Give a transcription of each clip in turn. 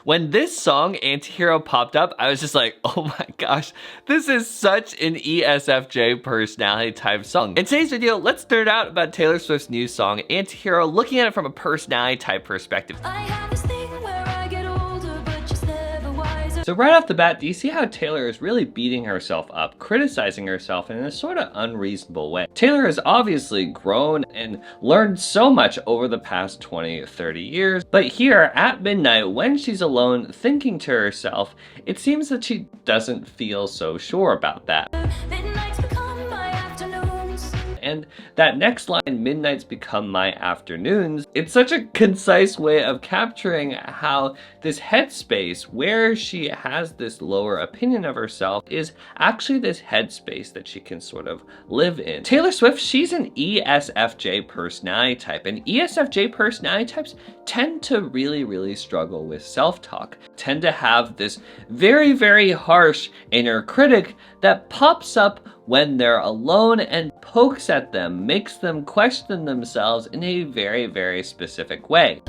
When this song, Antihero, popped up, I was just like, oh my gosh, this is such an ESFJ personality type song. In today's video, let's nerd out about Taylor Swift's new song, Antihero, looking at it from a personality type perspective. So right off the bat, do you see how Taylor is really beating herself up, criticizing herself in a sort of unreasonable way? Taylor has obviously grown and learned so much over the past 20 or 30 years, but here at midnight, when she's alone thinking to herself, it seems that she doesn't feel so sure about that. And that next line, midnights become my afternoons, it's such a concise way of capturing how this headspace where she has this lower opinion of herself is actually this headspace that she can sort of live in. Taylor Swift, she's an ESFJ personality type, and ESFJ personality types tend to really struggle with self-talk, tend to have this very harsh inner critic that pops up when they're alone and pokes at them, makes them question themselves in a very specific way.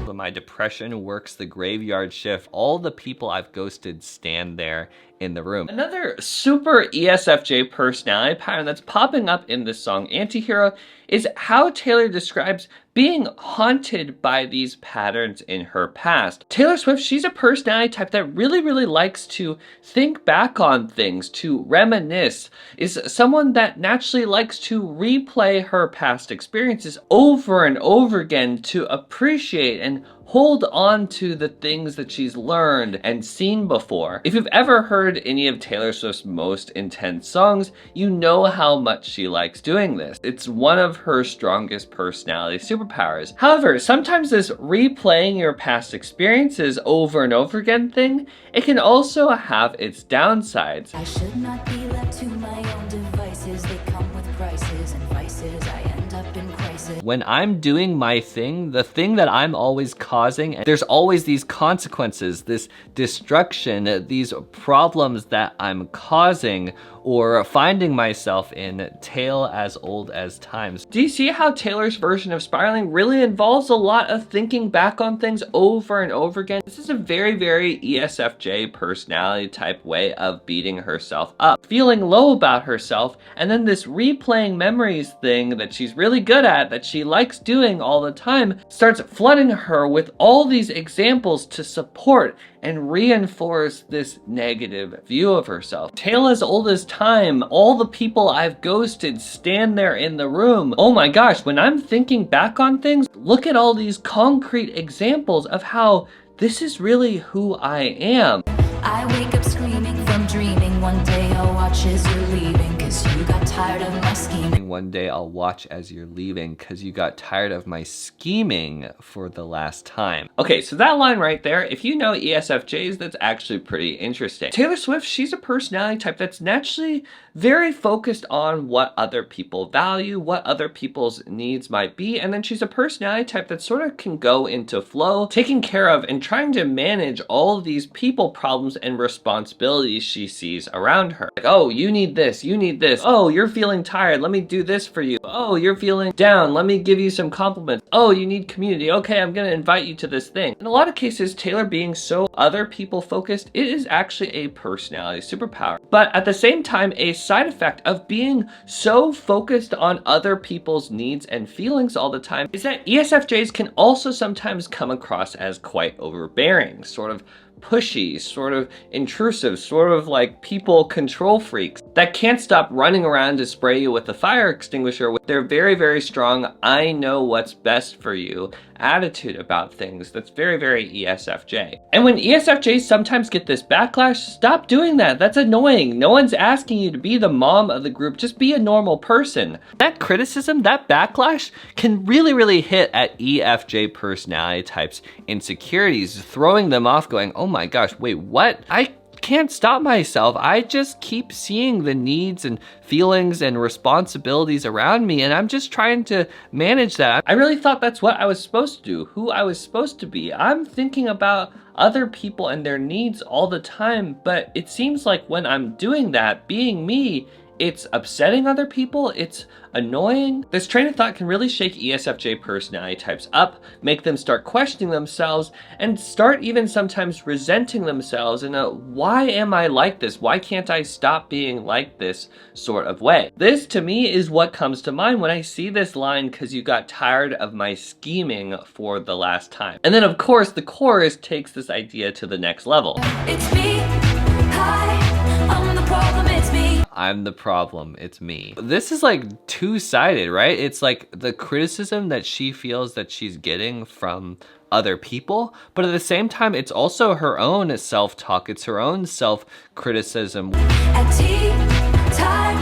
When my depression works the graveyard shift, all the people I've ghosted stand there in the room. Another super ESFJ personality pattern that's popping up in this song, Antihero, is how Taylor describes being haunted by these patterns in her past. Taylor Swift, she's a personality type that really likes to think back on things, to reminisce, is someone that naturally likes to replay her past experiences over and over again to appreciate and hold on to the things that she's learned and seen before. If you've ever heard any of Taylor Swift's most intense songs, you know how much she likes doing this. It's one of her strongest personality superpowers. However, sometimes this replaying your past experiences over and over again thing, it can also have its downsides. I should not be left to my own devices. They come with prices and vices. I end up in crisis. When I'm doing my thing, the thing that I'm always causing, there's always these consequences, this destruction, these problems that I'm causing or finding myself in, tale as old as times. Do you see how Taylor's version of spiraling really involves a lot of thinking back on things over and over again? This is a very ESFJ personality type way of beating herself up, feeling low about herself, and then this replaying memories thing that she's really good at, that she likes doing all the time, starts flooding her with all these examples to support and reinforce this negative view of herself. Tale as old as time, all the people I've ghosted stand there in the room. Oh my gosh, when I'm thinking back on things, look at all these concrete examples of how this is really who I am. I wake up screaming from dreaming. One day I'll watch as you're leaving, cause you got tired of my scheming. One day I'll watch as you're leaving, cause you got tired of my scheming for the last time. Okay, so that line right there, if you know ESFJs, that's actually pretty interesting. Taylor Swift, she's a personality type that's naturally very focused on what other people value, what other people's needs might be, and then she's a personality type that sort of can go into flow, taking care of and trying to manage all of these people problems and responsibilities she sees around her. Like, oh, you need this, you need this. Oh, you're feeling tired, let me do this for you. Oh, you're feeling down, let me give you some compliments. Oh, you need community, okay, I'm gonna invite you to this thing. In a lot of cases, Taylor being so other people focused, it is actually a personality superpower. But at the same time, a side effect of being so focused on other people's needs and feelings all the time is that ESFJs can also sometimes come across as quite overbearing, sort of pushy, sort of intrusive, sort of like people control freaks that can't stop running around to spray you with a fire extinguisher with their very strong, I know what's best for you attitude about things that's very ESFJ. And when ESFJs sometimes get this backlash, stop doing that. That's annoying. No one's asking you to be the mom of the group. Just be a normal person. That criticism, that backlash can really hit at EFJ personality types' insecurities, throwing them off going, oh my gosh, wait, what? I can't stop myself. I just keep seeing the needs and feelings and responsibilities around me, and I'm just trying to manage that. I really thought that's what I was supposed to do, who I was supposed to be. I'm thinking about other people and their needs all the time, but it seems like when I'm doing that, being me, It's upsetting other people. It's annoying. This train of thought can really shake ESFJ personality types up, make them start questioning themselves, and start even sometimes resenting themselves in a why am I like this? Why can't I stop being like this sort of way? This to me is what comes to mind when I see this line, because you got tired of my scheming for the last time. And then of course the chorus takes this idea to the next level. It's me. Hi, I'm the problem, it's me. I'm the problem, it's me. This is like two-sided, right? It's like the criticism that she feels that she's getting from other people, but at the same time, it's also her own self-talk. It's her own self-criticism. At tea time,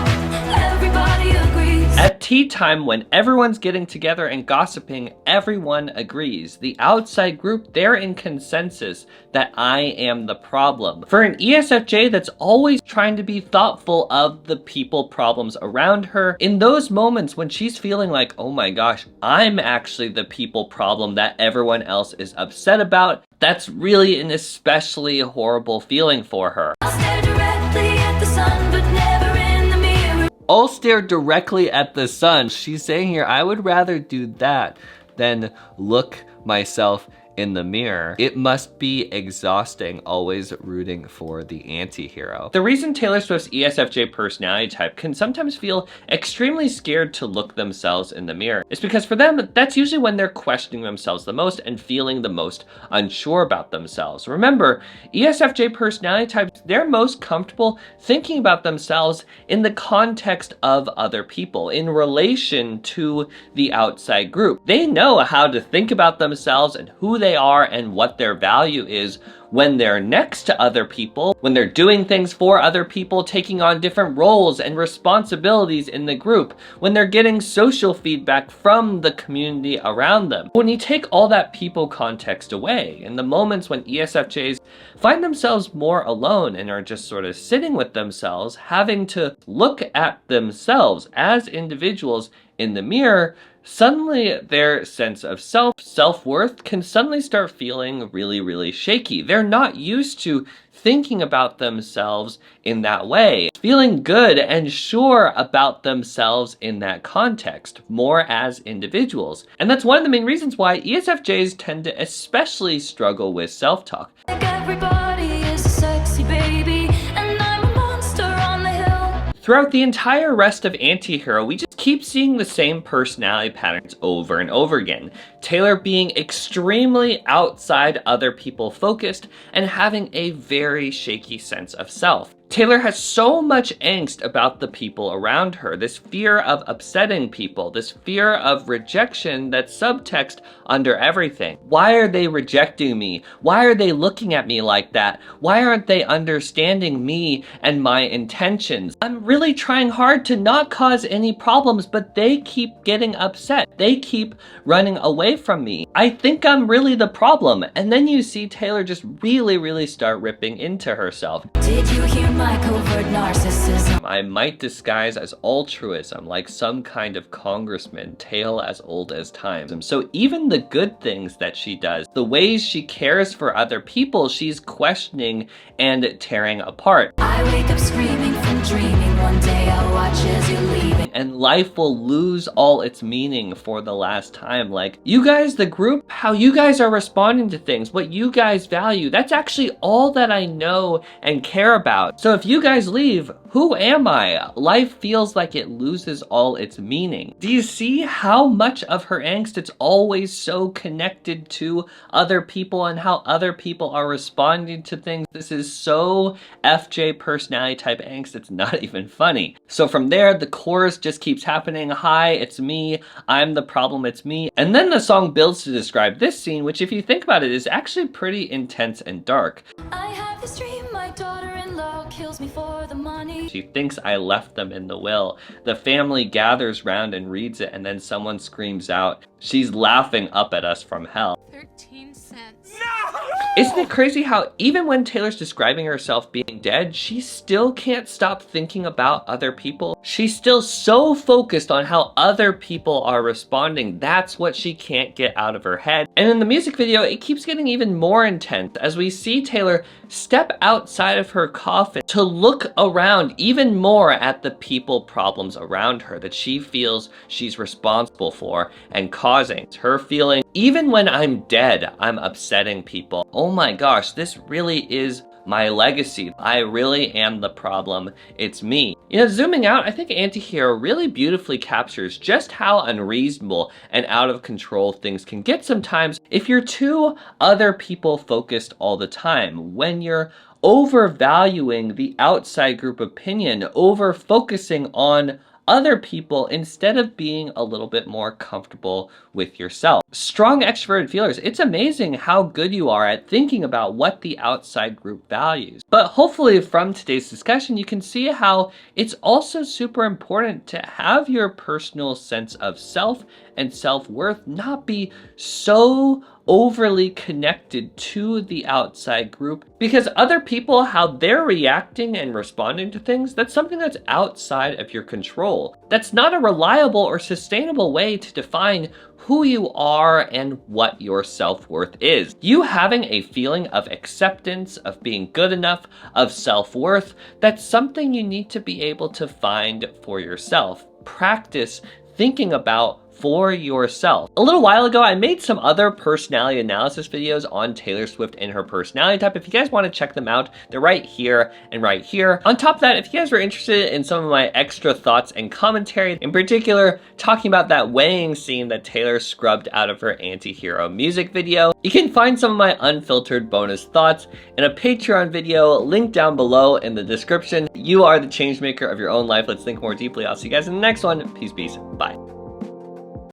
everybody agrees. At tea time, when everyone's getting together and gossiping, everyone agrees. The outside group, they're in consensus that I am the problem. For an ESFJ that's always trying to be thoughtful of the people problems around her, in those moments when she's feeling like, oh my gosh, I'm actually the people problem that everyone else is upset about, that's really an especially horrible feeling for her. I'll stare directly at the sun, but never in the mirror. I'll stare directly at the sun. She's saying here, I would rather do that than look myself in the mirror. It must be exhausting always rooting for the anti-hero. The reason Taylor Swift's ESFJ personality type can sometimes feel extremely scared to look themselves in the mirror is because for them, that's usually when they're questioning themselves the most and feeling the most unsure about themselves. Remember, ESFJ personality types, they're most comfortable thinking about themselves in the context of other people, in relation to the outside group. They know how to think about themselves and who they are and what their value is when they're next to other people, when they're doing things for other people, taking on different roles and responsibilities in the group, when they're getting social feedback from the community around them. When you take all that people context away, in the moments when ESFJs find themselves more alone and are just sort of sitting with themselves, having to look at themselves as individuals in the mirror, suddenly their sense of self-worth can suddenly start feeling really, really shaky. They're not used to thinking about themselves in that way, feeling good and sure about themselves in that context, more as individuals. And that's one of the main reasons why ESFJs tend to especially struggle with self-talk. Like everybody is a sexy baby, and I'm a monster on the hill. Throughout the entire rest of Anti-Hero, we just keep seeing the same personality patterns over and over again. Taylor being extremely outside other people focused and having a very shaky sense of self. Taylor has so much angst about the people around her, this fear of upsetting people, this fear of rejection that's subtext under everything. Why are they rejecting me? Why are they looking at me like that? Why aren't they understanding me and my intentions? I'm really trying hard to not cause any problems, but they keep getting upset. They keep running away from me. I think I'm really the problem. And then you see Taylor just really start ripping into herself. Did you hear my covert narcissism? I might disguise as altruism, like some kind of congressman, tale as old as time. So even the good things that she does, the ways she cares for other people, she's questioning and tearing apart. I wake up screaming from dreaming, one day I'll watch as you leave. And life will lose all its meaning for the last time. Like, you guys, the group, how you guys are responding to things, what you guys value, that's actually all that I know and care about. So if you guys leave, who am I? Life feels like it loses all its meaning. Do you see how much of her angst, it's always so connected to other people and how other people are responding to things? This is so FJ personality type angst, it's not even funny. So from there, the chorus just keeps happening. Hi, it's me. I'm the problem, it's me. And then the song builds to describe this scene, which if you think about it, is actually pretty intense and dark. I have this dream, my daughter-in-law kills me for the money. She thinks I left them in the will. The family gathers round and reads it, and then someone screams out, she's laughing up at us from hell. 13 cents. No! Isn't it crazy how even when Taylor's describing herself being dead, she still can't stop thinking about other people? She's still so focused on how other people are responding. That's what she can't get out of her head. And in the music video, it keeps getting even more intense as we see Taylor step outside of her coffin to look around, even more at the people problems around her that she feels she's responsible for and causing. Her feeling, even when I'm dead, I'm upsetting people. Oh my gosh, this really is my legacy. I really am the problem. It's me. You know, zooming out, I think Antihero really beautifully captures just how unreasonable and out of control things can get sometimes if you're too other people focused all the time. When you're overvaluing the outside group opinion, over focusing on other people instead of being a little bit more comfortable with yourself. Strong extroverted feelers, it's amazing how good you are at thinking about what the outside group values. But hopefully from today's discussion, you can see how it's also super important to have your personal sense of self and self-worth not be so overly connected to the outside group, because other people, how they're reacting and responding to things, that's something that's outside of your control. That's not a reliable or sustainable way to define who you are and what your self-worth is. You having a feeling of acceptance, of being good enough, of self-worth, that's something you need to be able to find for yourself. Practice thinking about for yourself. A little while ago, I made some other personality analysis videos on Taylor Swift and her personality type. If you guys want to check them out, they're right here and right here. On top of that, if you guys were interested in some of my extra thoughts and commentary, in particular, talking about that weighing scene that Taylor scrubbed out of her Antihero music video, you can find some of my unfiltered bonus thoughts in a Patreon video linked down below in the description. You are the changemaker of your own life. Let's think more deeply. I'll see you guys in the next one. Peace, bye.